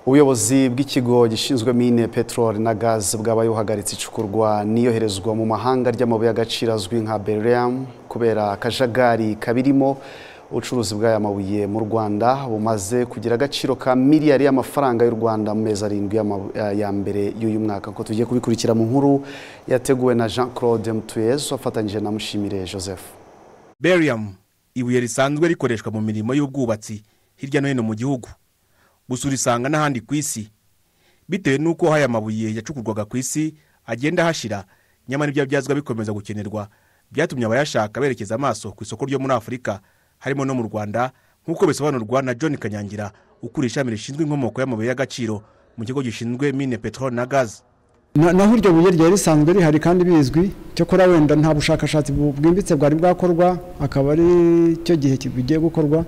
Ubuyobozi bw'ikigo gishinzwe mine petrol na gaz bwabaye buhagaritse icukurwa n'iyoherezwa mu mahanga ry'amabuye y'agaciro azwi nka beryllium kubera akajagari kabirimo. Ubucuruzi bw'aya mabuye mu Rwanda bumaze kugira agaciro ka miliyari y'amafaranga y'u Rwanda mu mezi 7 ya mbere y'uyu mwaka. Ko tugiye kubikurikira mu nkuru yateguwe na Jean-Claude Mtuyezu afatanyije na Mushimire Joseph. Beryllium, ibuye risanzwe rikoreshwa mu mirimo y'ubwubatsi hirya no hino mu gihugu. Gusa urisanga n'ahandi ku isi bitewe nuko haya mabuye yacukurwaga ku isi agenda hashira, nyamara ibyo byazwa bikomeza gukenerwa, byatumye abayashaka berekeza amaso ku isoko ryo muri Afurika harimo no mu Rwanda, nkuko bisobanurwa na John Kanyangira ukuriye ishami rishinzwe inkomoko y'amabuye y'agaciro mu kigo gishinzwe mine petrol na gaz. Naho iryo buye ryari risanzwe rihari kandi bizwi, cyo kora wenda nta bushakashatsi bwimbitse bwari bwakorwa, akaba ari cyo gihe kigiye gukorwa.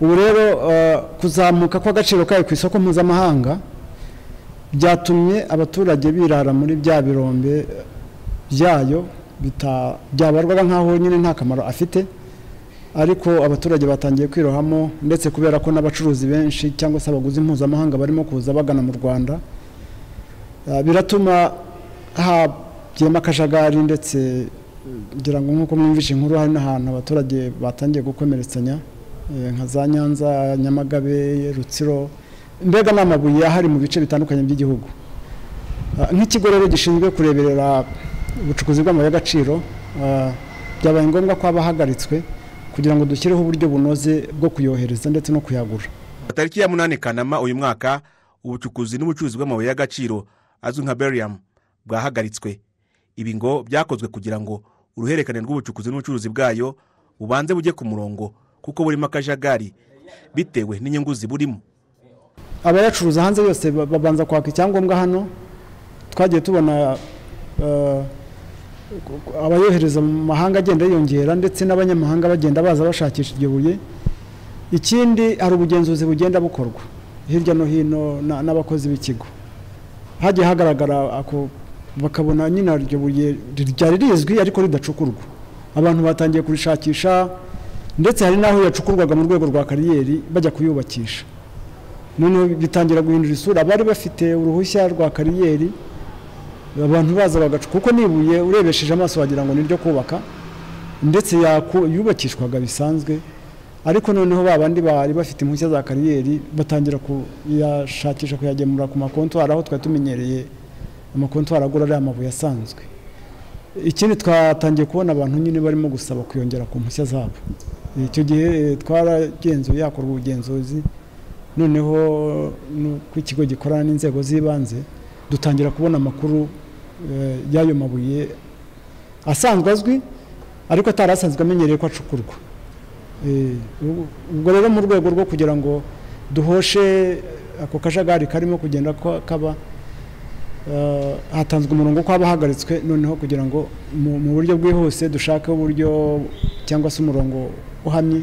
Ubu rero kuzamuka kw'agaciro kayo ku isoko mpuzamahanga byatumye abaturage birara muri bya birombe byayo byabarwaga nkaho nyine nta kamaro afite, ariko abaturage batangiye kwirohamo, ndetse kubera ko n'abacuruzi benshi cyangwa se abaguzi mpuzamahanga barimo kuza bagana mu Rwanda, biratuma habyema akajagari, ndetse ngira ngo nkuko mwumvishe inkuru hari n'ahantu abaturage batangiye gukomeretsanya nka za Nyanza, Nyamagabe, Rutsiro, mbega n'amabuye ahari mu bice bitandukanye by'igihugu. Nk'ikigo rero gishinzwe kureberera ubucukuzi bw'amabuye y'agaciro, byabaye ngombwa ko abahagaritswe kugira ngo dushyireho uburyo bunoze bwo kuyohereza ndetse no kuyagura. Tariki ya 8 Kanama uyu mwaka, ubucukuzi n'ubucuruzi bw'amabuye y'agaciro azwi nka beryllium bwahagaritswe. Ibi ngo byakozwe kugira ngo uruhererekane rw'ubucukuzi n'ubucuruzi bwayo bubanze bujye ku murongo, kuko burimo akajagari bitewe n'inyungu ziburimo. Abayacuruza hanze yose babanza kwaka icyangombwa hano. Twagiye tubona abayohereza mu mahanga agenda yiyongera, ndetse n'abanyamahanga bagenda baza bashakisha iryo buye. Ikindi hari ubugenzuzi bugenda bukorwa hirya no hino n'abakozi b'ikigo, hagiye hagaragara bakabona nyine iryo buye ryari rizwi ariko ridacukurwa. Abantu batangiye kurishakisha, ndetse hari naho yacukurwaga mu rwego rwa kariyeri bajya kuyubakisha. None bitangira guhindura isura, bari bafite uruhushya rwa kariyeri, abantu baza bagacuka, kuko nibuye urebesheje amaso wagira ngo niryo kubaka, ndetse yubakishwaga bisanzwe. Ariko noneho babandi bari bafite impushya za kariyeri batangira kuyashakisha, kuyagemura ku makontwari, aho twari tumenyereye amakontwari agura ari amabuye asanzwe. Ikindi twatangiye kubona abantu nyine barimo gusaba kuyongera ku mpushya zabo. Icyo gihe twaragenzuye, yakorwa ubugenzuzi, noneho ku ikigo gikorana n'inzego z'ibanze dutangira kubona amakuru y'ayo mabuye asanzwe azwi ariko atarasanzwe amenyereye ko acukurwa. Ubwo rero mu rwego rwo kugira ngo duhoshe ako kajagari karimo kugenda kaba, hatanzwe umurongo ko abahagaritswe, noneho kugira ngo mu buryo bwihuse dushake uburyo cyangwa se umurongo uhamye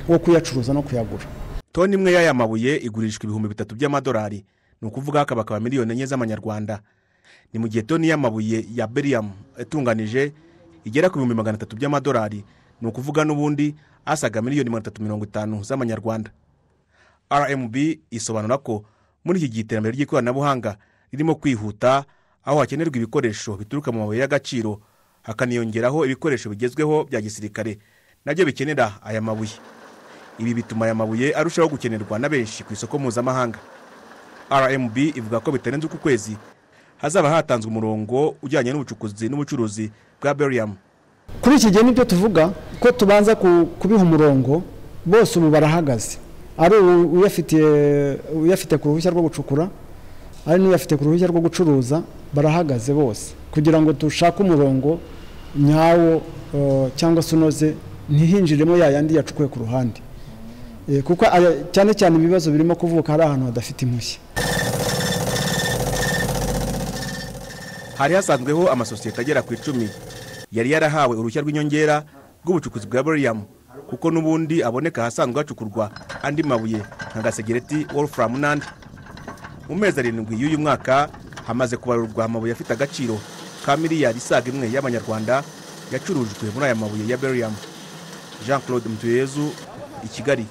wo kuyacuruza no kuyagura. Toni imwe y'aya mabuye igurishwa $3,000 by'amadolari, ni ukuvuga akaba miliyoni 4 z'amanyarwanda. Ni mu gihe toni y'amabuye ya beryllium etunganije igera ku $300 by'amadolari, ni ukuvuga n'ubundi asaga miliyoni 350 z'amanyarwanda. RMB isobanura ko muri iki gihe iterambere ry'ikoranabuhanga ririmo kwihuta, aho hakenerwa ibikoresho bituruka mu mabuye y'agaciro, hakaniyongeraho ibikoresho bigezweho bya gisirikare nabyo bikenera aya mabuye. Ibi bituma aya mabuye arushaho gukenerwa na benshi ku isoko mpuzamahanga. RMB ivuga ko bitarenze uku kwezi hazaba hatanzwe umurongo ujyanye n'ubucukuzi n'ubucuruzi bwa beryllium. Kuri iki gihe nibyo tuvuga ko tubanza kubiha umurongo, bose ubu barahagaze. Ari uyafite ku ruhushya rwo gucukura, ari n'uyafite ku ruhushya rwo gucuruza, barahagaze bose kugira ngo dushake umurongo nyawo cyangwa se unoze, ntihinjiremo yayandi yacukuye ku ruhande, kuko cyane cyane ibibazo birimo kuvuka hari ahantu hadafite impushya. Hari hasanzweho amasosiyete agera ku 10 yari yarahawe uruhushya rw'inyongera rw'ubucukuzi bwa beryllium, kuko n'ubundi aboneka hasanzwe hacukurwa andi mabuye nka gasegereti, wolfram n'andi. Mu mezi 7 y'uyu mwaka hamaze kubarurwa amabuye afite agaciro ka miliyari 1 y'amanyarwanda yacurujwe muri aya mabuye ya beryllium. Jean-Claude Mtuyezu, i Kigali.